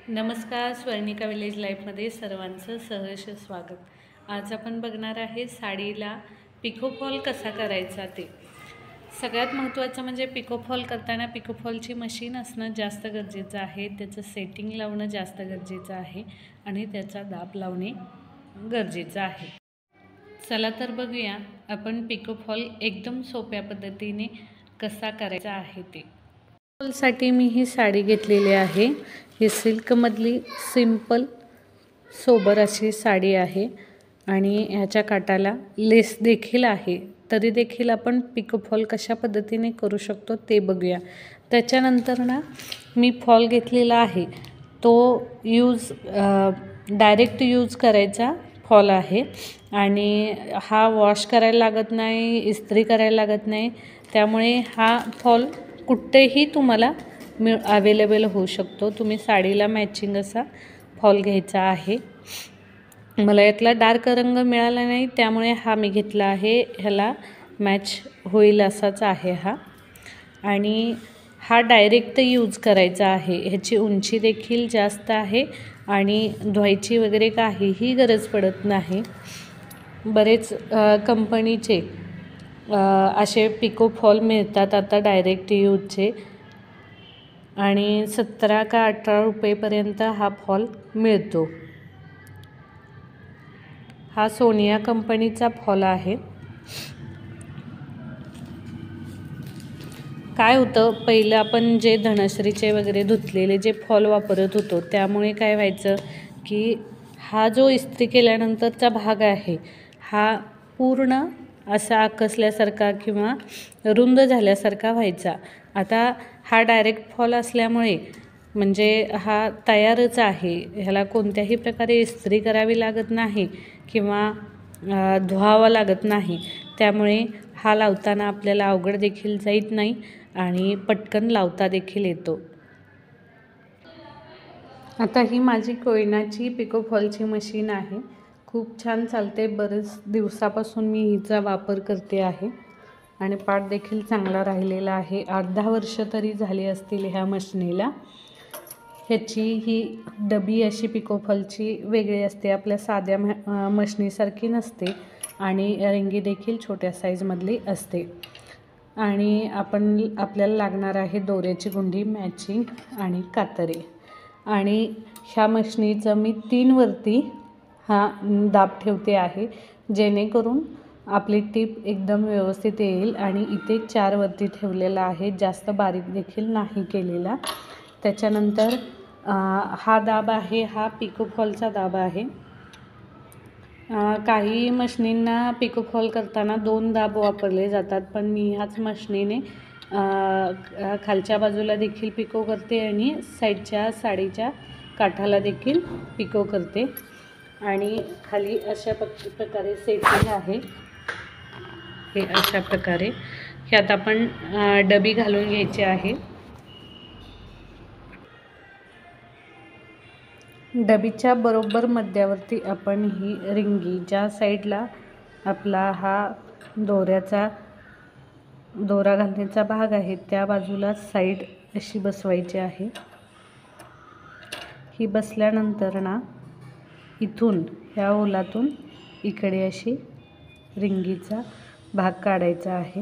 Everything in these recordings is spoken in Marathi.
नमस्कार, स्वर्णिका विलेज लाईफमध्ये सर्वांचं सहर्ष स्वागत। आज आपण बघणार आहे साडीला पिको फॉल कसा करायचा ते। सगळ्यात महत्त्वाचं म्हणजे पिको फॉल करताना पिको फॉलची मशीन असणं जास्त गरजेचं आहे, त्याचं सेटिंग लावणं जास्त गरजेचं आहे आणि त्याचा दाब लावणे गरजेचं आहे। चला तर बघूया आपण पिको फॉल एकदम सोप्या पद्धतीने कसा करायचा आहे ते। साठी मी ही साडी घेतलेली आहे। ही सिल्कमधली सिंपल सोबर अशी साडी आहे आणि ह्याच्या काठाला लेस देखील आहे। तरी देखील आपण पिको फॉल कशा पद्धतीने करू शकतो ते बघूया। त्याच्यानंतर ना मी फॉल घेतलेला आहे तो डायरेक्ट यूज करायचा फॉल आहे आणि हा वॉश करायला लागत नाही, इस्त्री करायला लागत नाही, त्यामुळे हा फॉल कुठेही तुम्हाला अवेलेबल होऊ शकतो। तुम्ही साडीला मॅचिंग असा फॉल घ्यायचा आहे। मला यातला डार्क रंग मिळाला नाही त्यामुळे हा मी घेतला आहे, ह्याला मॅच होईल असाच आहे हा। आणि हा डायरेक्ट यूज करायचा आहे। ह्याची उंची देखील जास्त आहे आणि धुवायची वगैरे काहीही गरज पडत नाही। बरेच कंपनीचे असे पिको फॉल मिळतात आता डायरेक्ट यूजचे आणि 17 का 18 रुपयेपर्यंत हा फॉल मिळतो। हा सोनिया कंपनीचा फॉल आहे। काय होतं, पहिलं आपण जे धनश्रीचे वगैरे धुतलेले जे फॉल वापरत होतो त्यामुळे काय व्हायचं की हा जो इस्त्री केल्यानंतरचा भाग आहे हा पूर्ण असा आकसल्यासारखा किंवा रुंद झाल्यासारखा व्हायचा। आता हा डायरेक्ट फॉल असल्यामुळे म्हणजे हा तयारच आहे, ह्याला कोणत्याही प्रकारे इस्त्री करावी लागत नाही किंवा धुवावा लागत नाही, त्यामुळे हा लावताना आपल्याला अवघड देखील जात नाही आणि पटकन लावता देखील येतो। आता ही माझी कोयनाची पिको फॉलची मशीन आहे, खूप छान चालते। बरेच दिवसापासून मी हिचा वापर करते आहे आणि पाठ देखील चांगला राहिलेला आहे। 8-10 वर्ष तरी झाली असतील ह्या मशीनीला। ह्याची ही डबी अशी पिको फॉलची वेगळी असते, आपल्या साध्या मशीनीसारखी नसते आणि रिंगी देखील छोट्या साईजमधली असते। आणि आपल्याला लागणार आहे दोऱ्याची गुंडी मॅचिंग आणि कातरे। आणि ह्या मशीनीचं मी 3 वरती हा दाब ठेवते आहे, जेणेकरून आपली टीप एकदम व्यवस्थित येईल। आणि इथे 4 वरती ठेवलेला आहे, जास्त बारीक देखील नाही केलेला। त्याच्यानंतर हा दाब आहे, हा पिको फॉलचा दाब आहे। काही मशीनींना पिको फॉल करताना 2 दाब वापरले जातात, पण मी ह्याच मशीनीने खालच्या बाजूला देखील पिको करते आणि साईडच्या साडीच्या काठाला देखील पिको करते। आणि खाली अशा प्रकारे सेटिंग आहे, हे अशा प्रकारे ह्यात आपण डबी घालून घ्यायची आहे। डबीच्या बरोबर मध्यावरती आपण ही रिंगी, ज्या साईडला आपला हा दोरा घालण्याचा भाग आहे त्या बाजूला साईड अशी बसवायची आहे। ही बसल्यानंतर ना इथून ह्या ओलातून इकडे अशी रिंगीचा भाग काढायचा आहे।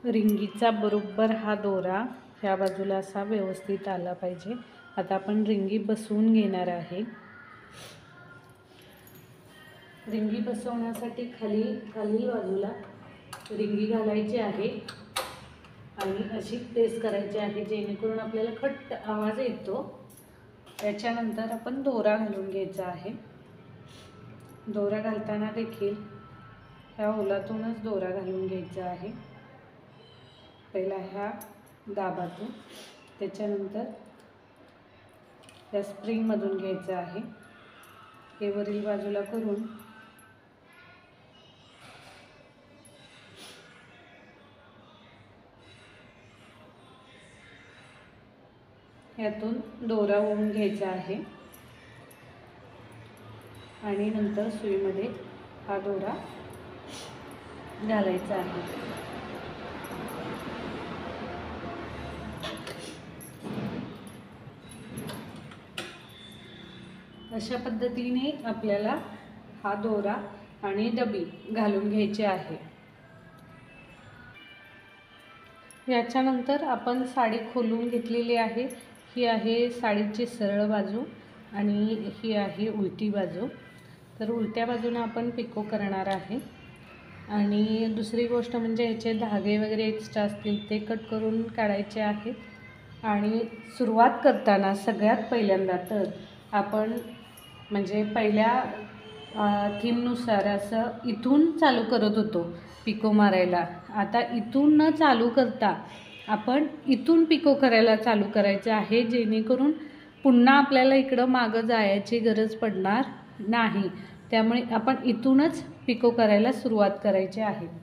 रिंगीचा बरोबर हा दोरा ह्या बाजूला असा व्यवस्थित आला पाहिजे। आता आपण रिंगी बसवून घेणार आहे। रिंगी बसवण्यासाठी खाली बाजूला रिंगी घालायची आहे आणि अशी प्रेस करायची आहे, जेणेकरून आपल्याला खट्ट आवाज येतो। त्याच्यानंतर आपण दोरा घालून घ्यायचा आहे। दोरा घालताना देखील ह्या ओलातूनच दोरा घालून घ्यायचा आहे, पहिला ह्या दाबातून, त्याच्यानंतर या स्प्रिंगमधून घ्यायचं आहे। हे वरील बाजूला करून यातून दोरा ओढून घ्यायचा आहे आणि नंतर सुईमध्ये हा दोरा घालायचा आहे। अशा पद्धतीने आपल्याला हा दोरा आणि डबी घालून घ्यायची आहे। याच्यानंतर आपण साडी खोलून घेतलेली आहे। ही आहे साडीची सरळ बाजू आणि ही आहे उलटी बाजू। तर उलट्या बाजूने आपण पिको करणार आहे। आणि दुसरी गोष्ट म्हणजे याचे धागे वगैरे एक्स्ट्रा असतील ते कट करून काढायचे आहेत। आणि सुरुवात करताना सगळ्यात पहिल्यांदा तर आपण म्हणजे पहिल्या थीमनुसार असं इथून चालू करत होतो पिको मारायला। आता इथून न चालू करता आपण इथून पिको करायला चालू करायचं आहे, जेणेकरून पुन्हा आपल्याला इकडं मागं जायची गरज पडणार नाही। त्यामुळे आपण इथूनच पिको करायला सुरुवात करायची आहे।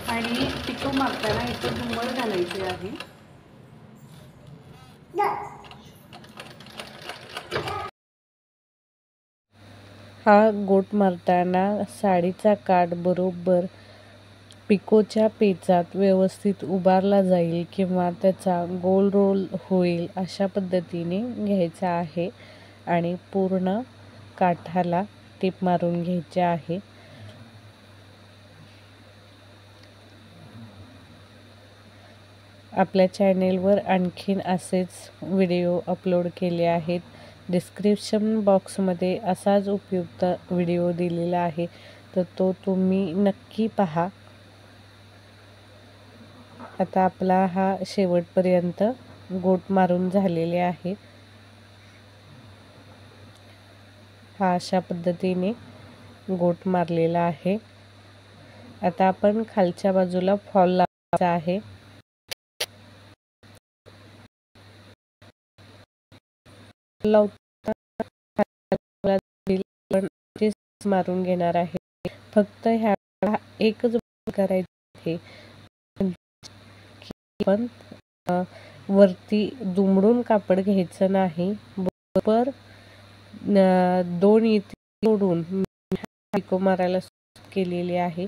आणि पिको मारताना इथं घुमड घालायची आहे। हा गोट मारताना साडीचा काठ बरोबर पिकोच्या पेचात व्यवस्थित उभारला जाईल किंवा त्याचा गोल रोल होईल अशा पद्धतीने घ्यायचा आहे आणि पूर्ण काठाला टीप मारून घ्यायचे आहे। आपल्या चॅनेलवर आणखीन असेच व्हिडिओ अपलोड केले आहेत। डिस्क्रिप्शन बॉक्समध्ये असाच उपयुक्त व्हिडिओ दिलेला आहे, तर तो तुम्ही नक्की पहा। आता आपला हा शेवटपर्यंत गोट मारून झालेले आहे। हा अशा पद्धतीने गोट मारलेला आहे। आता आपण खालच्या बाजूला फॉल लावायचा आहे। मारून घेणार आहे। फक्त ह्या एकच करायचं आहे, पण वरती दुमडून कापड घ्यायचं नाही, बरोबर 2 इथे सोडून पिको मारायला सुरुवात केलेली आहे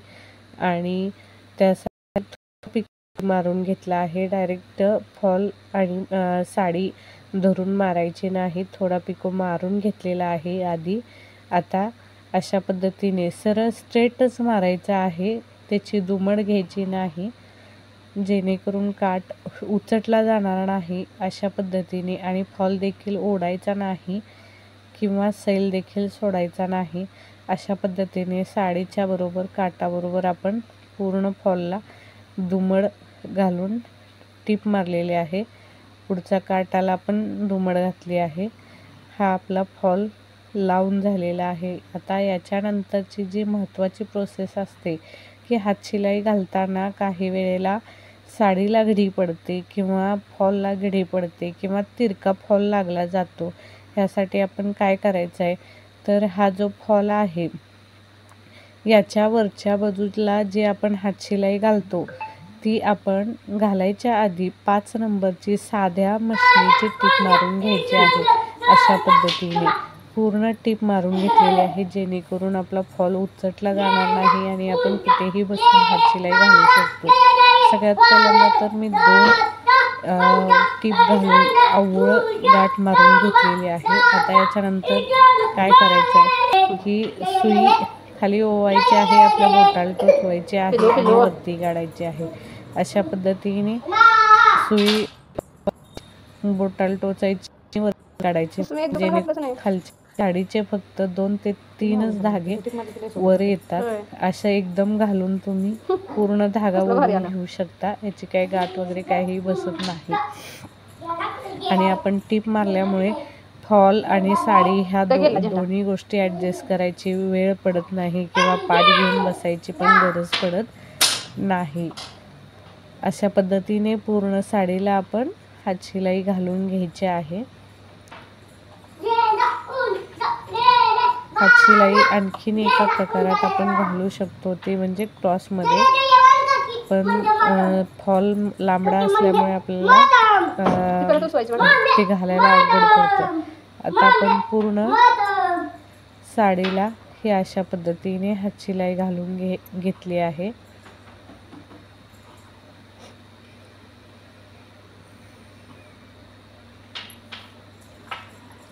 आणि त्यासाठी पिको मारून घेतला आहे। डायरेक्ट फॉल आणि साडी धरून मारायची नाही, थोडा पिको मारून घेतलेला आहे आधी। आता अशा पद्धतीने सरळ स्ट्रेटच मारायचा आहे, त्याची दुमड घ्यायची नाही, जेणेकरून काठ उचटला जाणार नाही अशा पद्धतीने। आणि फॉल देखील ओढायचा नाही किंवा सैल देखील सोडायचा नाही। अशा पद्धतीने साडीच्या बरोबर काठाबरोबर आपण पूर्ण फॉलला दुमड घालून टीप मारलेली आहे। पुढच्या काठाला आपण दुमड घातली आहे। हा आपला फॉल लावून झालेला आहे। आता याच्यानंतरची जी महत्त्वाची प्रोसेस असते की हातशिलाई घालताना काही वेळेला साडीला घडी पडते किंवा फॉलला घडी पडते किंवा तिरका फॉल लागला जातो। ह्यासाठी आपण काय करायचं आहे, तर हा जो फॉल आहे याच्या वरच्या बाजूला जी आपण हातशिलाई घालतो ती आपण घालायच्या आधी 5 नंबरची साध्या मशीनीची टीप मारून घ्यायची आहे। अशा पद्धतीने पूर्ण टीप मारून घेतलेली आहे, जेणेकरून आपला फॉल उचटला जाणार नाही आणि आपण कुठेही बसून हातशिलाई घालू शकतो। सगळ्यात पहिल्यांदा तर मी 2 टीप घालून आवळ गाठ मारून घेतलेली आहे। आता याच्यानंतर काय करायचं आहे की सुई खाली ओवायची आहे, आपल्या बोटाला टोचवायची आहे आणि वरती काढायची आहे। अशा पद्धतीने सुई बोटाला टोचायची, वरती काढायची, जेणे खालच्या साडीचे फक्त 2 ते 3च धागे वर येतात। असं एकदम घालून तुम्ही पूर्ण धागा ओढून घेऊ शकता, याची काही गाठ वगैरे काही बसत नाही। आणि आपण टीप मारल्यामुळे फॉल आणि साडी ह्या दोन्ही गोष्टी ॲडजस्ट करायची वेळ पडत नाही किंवा पाठ घेऊन बसायची पण गरज पडत नाही। अशा पद्धतीने पूर्ण साडीला आपण हातशिलाई घालून घ्यायची आहे। हात शिलाई आणखीन एका प्रकारात आपण घालू शकतो, ते म्हणजे क्रॉसमध्ये. पण फॉल लांबडा असल्यामुळे आपल्याला ते घालायला अवघड पडतं. आता आपण पूर्ण साडीला ही अशा पद्धतीने हात शिलाई घालून घेतली आहे.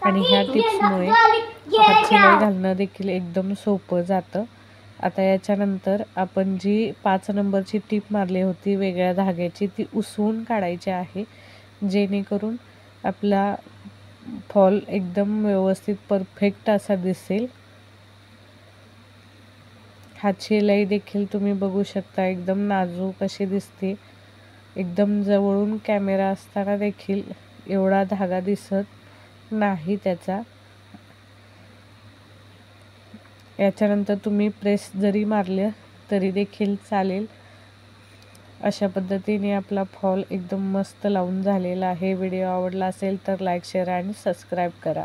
आणि ह्या टिप्समुळे हात शिलाई घालणं देखील एकदम सोपं जातं. आता याच्यानंतर आपण जी 5 नंबरची टीप मारली होती वेगळ्या धाग्याची, ती उसवून काढायची आहे, जेणेकरून आपला फॉल एकदम व्यवस्थित परफेक्ट असा दिसेल. हात शिलाई देखील तुम्ही बघू शकता एकदम नाजूक अशी दिसते. एकदम जवळून कॅमेरा असताना देखील एवढा धागा दिसत नाही त्याचा. याच्यानंतर तुम्ही प्रेस जरी मारले तरी देखील चालेल. अशा पद्धतीने आपला फॉल एकदम मस्त लावून झालेला आहे. व्हिडिओ आवडला असेल तर लाईक, शेअर आणि सबस्क्राईब करा.